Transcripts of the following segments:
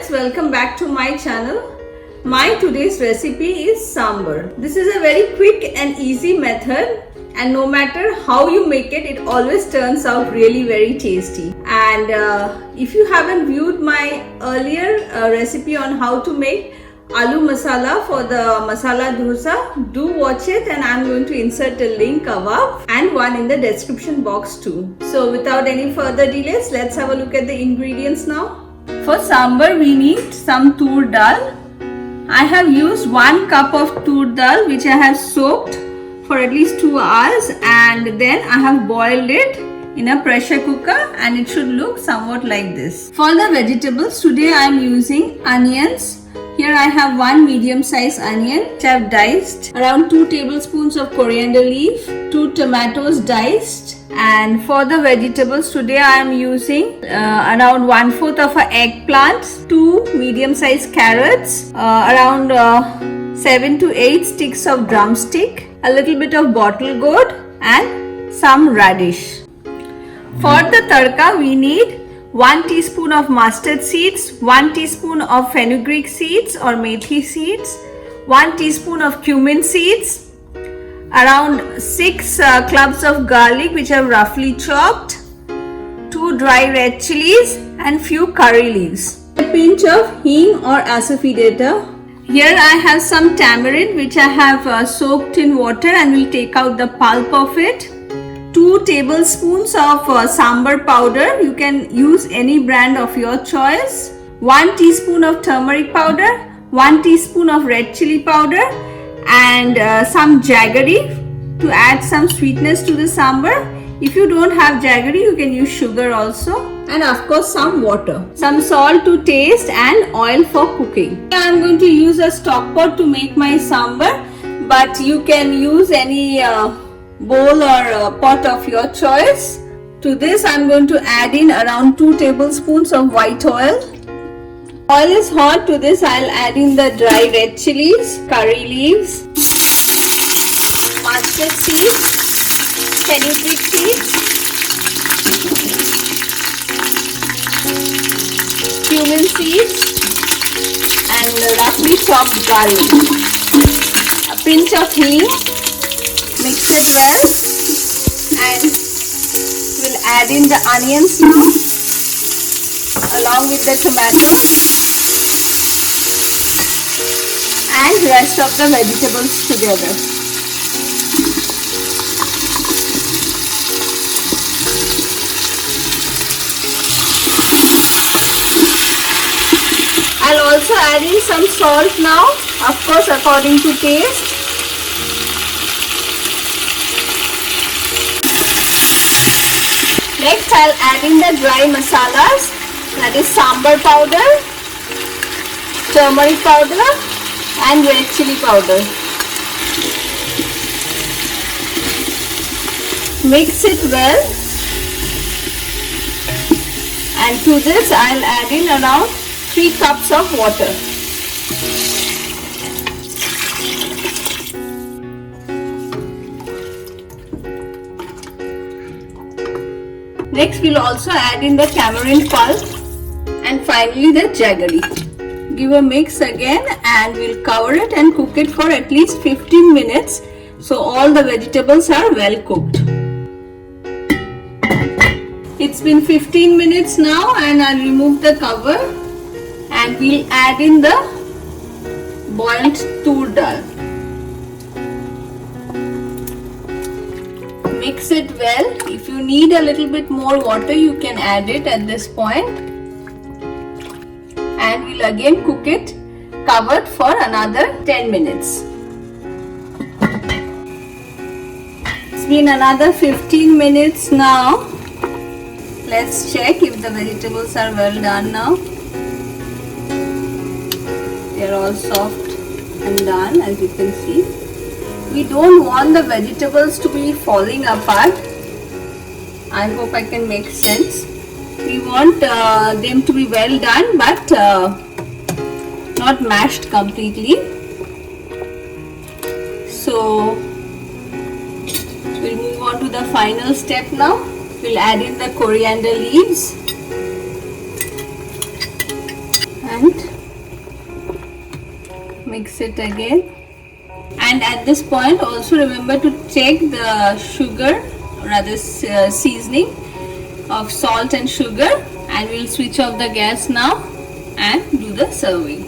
friends, welcome back to my channel. My today's recipe is sambar. This is a very quick and easy method, and no matter how you make it, it always turns out really very tasty. And if you haven't viewed my earlier recipe on how to make aloo masala for the masala dosa, do watch it, and I'm going to insert a link above and one in the description box too. So without any further delays, let's have a look at the ingredients now. For sambar, we need some tur dal. I have used 1 cup of tur dal which I have soaked for at least 2 hours, and then I have boiled it in a pressure cooker, and it should look somewhat like this. For the vegetables, today I am using onions. Here I have 1 medium sized onion which I have diced, around 2 tablespoons of coriander leaf, 2 tomatoes diced, and for the vegetables today I am using around 1/4 of an eggplant, 2 medium sized carrots, around 7 to 8 sticks of drumstick, a little bit of bottle gourd, and some radish. For the tadka, we need 1 teaspoon of mustard seeds, 1 teaspoon of fenugreek seeds or methi seeds, 1 teaspoon of cumin seeds, around 6 cloves of garlic which are roughly chopped, 2 dry red chilies, and few curry leaves. A pinch of hing or asafoetida. Here I have some tamarind which I have soaked in water and will take out the pulp of it. 2 tablespoons of sambar powder. You can use any brand of your choice. 1 teaspoon of turmeric powder, 1 teaspoon of red chili powder, and some jaggery to add some sweetness to the sambar. If you don't have jaggery, you can use sugar also, and of course some water, some salt to taste, and oil for cooking. I am going to use a stock pot to make my sambar, but you can use any bowl or pot of your choice. To this I am going to add in around 2 tablespoons of white oil. Oil is hot. To this I will add in the dry red chilies, curry leaves, mustard seeds, fenugreek seeds, cumin seeds, and roughly chopped garlic. A pinch of hing. Mix it well, and we'll add in the onions now along with the tomato and rest of the vegetables together. I'll also add in some salt now, of course according to taste. Next, I'll add in the dry masalas, that is sambar powder, turmeric powder, and red chili powder. Mix it well, and to this I'll add in around 3 cups of water. Next, we'll also add in the tamarind pulp, and finally the jaggery. Give a mix again, and we'll cover it and cook it for at least 15 minutes so all the vegetables are well cooked. It's been 15 minutes now, and I'll remove the cover, and we'll add in the boiled tur dal. Mix it well. If you need a little bit more water, you can add it at this point, and we'll again cook it covered for another 10 minutes. It's been another 15 minutes now. Let's check if the vegetables are well done now. They are all soft and done, as you can see. We don't want the vegetables to be falling apart. I hope I can make sense. We want them to be well done, but not mashed completely. So we'll move on to the final step now. We'll add in the coriander leaves and mix it again. And at this point also remember to check the sugar, rather seasoning of salt and sugar, and we'll switch off the gas now and do the serving.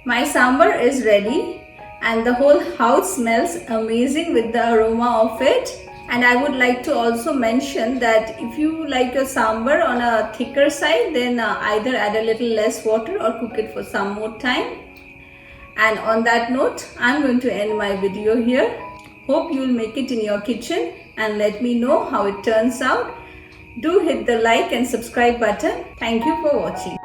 My sambar is ready and the whole house smells amazing with the aroma of it. And I would like to also mention that if you like your sambar on a thicker side, then either add a little less water or cook it for some more time. And on that note, I'm going to end my video here. Hope you'll make it in your kitchen and let me know how it turns out. Do hit the like and subscribe button. Thank you for watching.